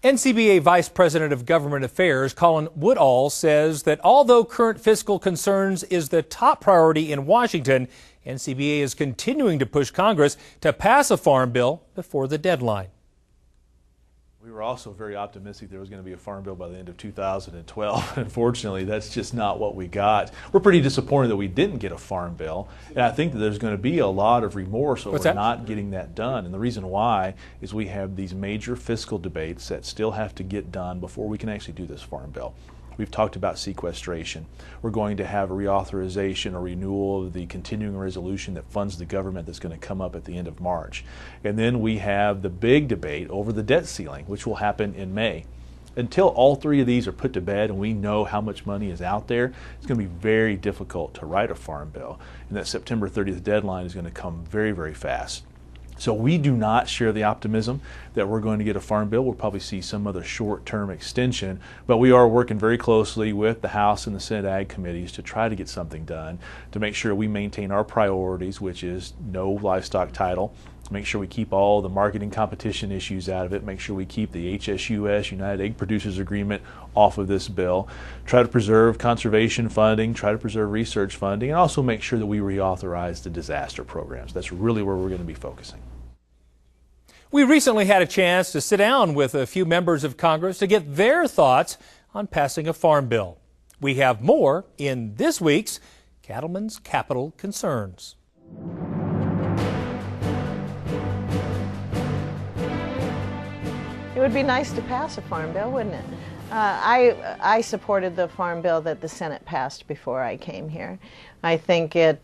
NCBA Vice President of Government Affairs Colin Woodall says that although current fiscal concerns is the top priority in Washington, NCBA is continuing to push Congress to pass a farm bill before the deadline. We were also very optimistic there was going to be a farm bill by the end of 2012. Unfortunately, that's just not what we got. We're pretty disappointed that we didn't get a farm bill, and I think that there's going to be a lot of remorse over not getting that done. And the reason why is we have these major fiscal debates that still have to get done before we can actually do this farm bill. We've talked about sequestration. We're going to have a reauthorization or renewal of the continuing resolution that funds the government that's going to come up at the end of March. And then we have the big debate over the debt ceiling, which will happen in May. Until all three of these are put to bed and we know how much money is out there, it's going to be very difficult to write a farm bill. And that September 30th deadline is going to come very, very fast. So we do not share the optimism that we're going to get a farm bill. We'll probably see some other short-term extension, but we are working very closely with the House and the Senate Ag committees to try to get something done to make sure we maintain our priorities, which is no livestock title, make sure we keep all the marketing competition issues out of it, make sure we keep the HSUS, United Egg Producers Agreement, off of this bill, try to preserve conservation funding, try to preserve research funding, and also make sure that we reauthorize the disaster programs. That's really where we're going to be focusing. We recently had a chance to sit down with a few members of Congress to get their thoughts on passing a farm bill. We have more in this week's Cattlemen's Capital Concerns. It would be nice to pass a farm bill, wouldn't it? I supported the farm bill that the Senate passed before I came here. I think it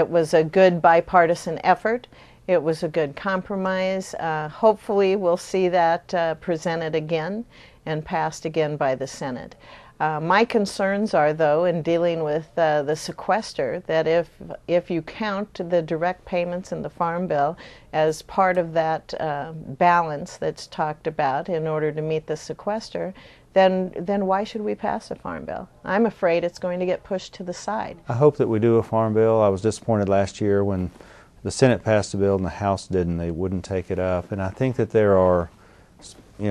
was a good bipartisan effort. It was a good compromise. Hopefully we'll see that presented again and passed again by the Senate. My concerns are, though, in dealing with the sequester, that if you count the direct payments in the Farm Bill as part of that balance that's talked about in order to meet the sequester, then why should we pass a Farm Bill? I'm afraid it's going to get pushed to the side. I hope that we do a Farm Bill. I was disappointed last year when the Senate passed the bill and the House didn't. They wouldn't take it up. And I think that there are,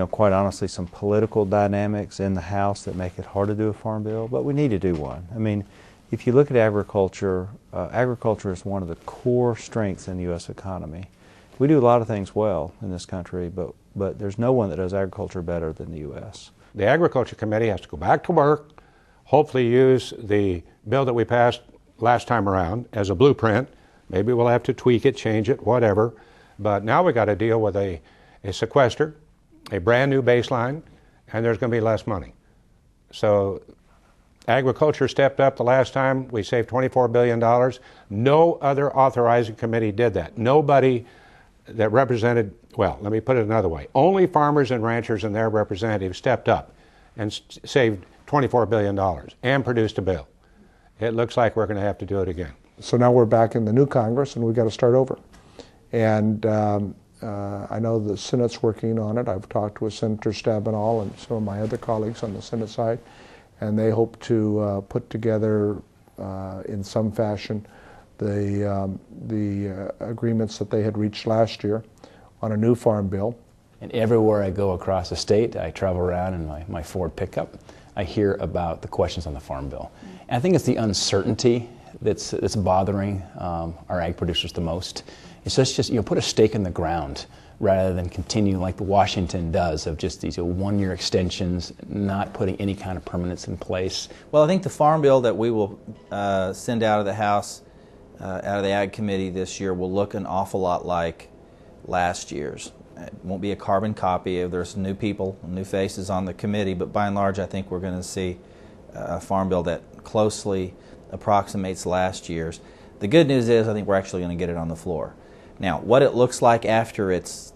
quite honestly, some political dynamics in the House that make it hard to do a farm bill, but we need to do one. I mean, if you look at agriculture, agriculture is one of the core strengths in the U.S. economy. We do a lot of things well in this country, but there's no one that does agriculture better than the U.S. The Agriculture Committee has to go back to work, hopefully use the bill that we passed last time around as a blueprint. Maybe we'll have to tweak it, change it, whatever. But now we got to deal with a sequester, a brand new baseline, and there's going to be less money. So agriculture stepped up the last time. We saved $24 billion. No other authorizing committee did that. Nobody that represented, well, let me put it another way. Only farmers and ranchers and their representatives stepped up and saved $24 billion and produced a bill. It looks like we're going to have to do it again. So now we're back in the new Congress and we've got to start over. And I know the Senate's working on it. I've talked with Senator Stabenow and some of my other colleagues on the Senate side, and they hope to put together in some fashion the agreements that they had reached last year on a new farm bill. And everywhere I go across the state, I travel around in my Ford pickup, I hear about the questions on the farm bill. And I think it's the uncertainty that's bothering our ag producers the most. It's just put a stake in the ground rather than continue like Washington does of just these one-year extensions, not putting any kind of permanence in place. Well, I think the farm bill that we will send out of the House, out of the Ag Committee this year will look an awful lot like last year's. It won't be a carbon copy. There's new people, new faces on the committee, but by and large I think we're going to see a farm bill that closely approximates last year's. The good news is I think we're actually going to get it on the floor. Now, what it looks like after it's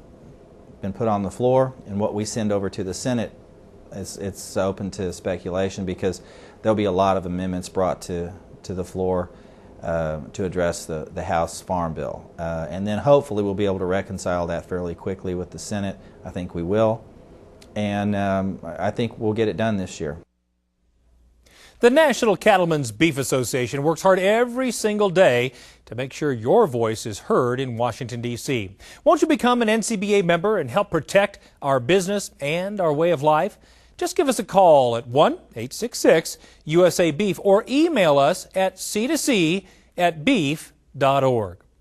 been put on the floor and what we send over to the Senate, it's open to speculation because there'll be a lot of amendments brought to the floor to address the House Farm Bill. And then hopefully we'll be able to reconcile that fairly quickly with the Senate. I think we will. And I think we'll get it done this year. The National Cattlemen's Beef Association works hard every single day to make sure your voice is heard in Washington, D.C. Won't you become an NCBA member and help protect our business and our way of life? Just give us a call at 1-866-USA-BEEF or email us at C2C@beef.org.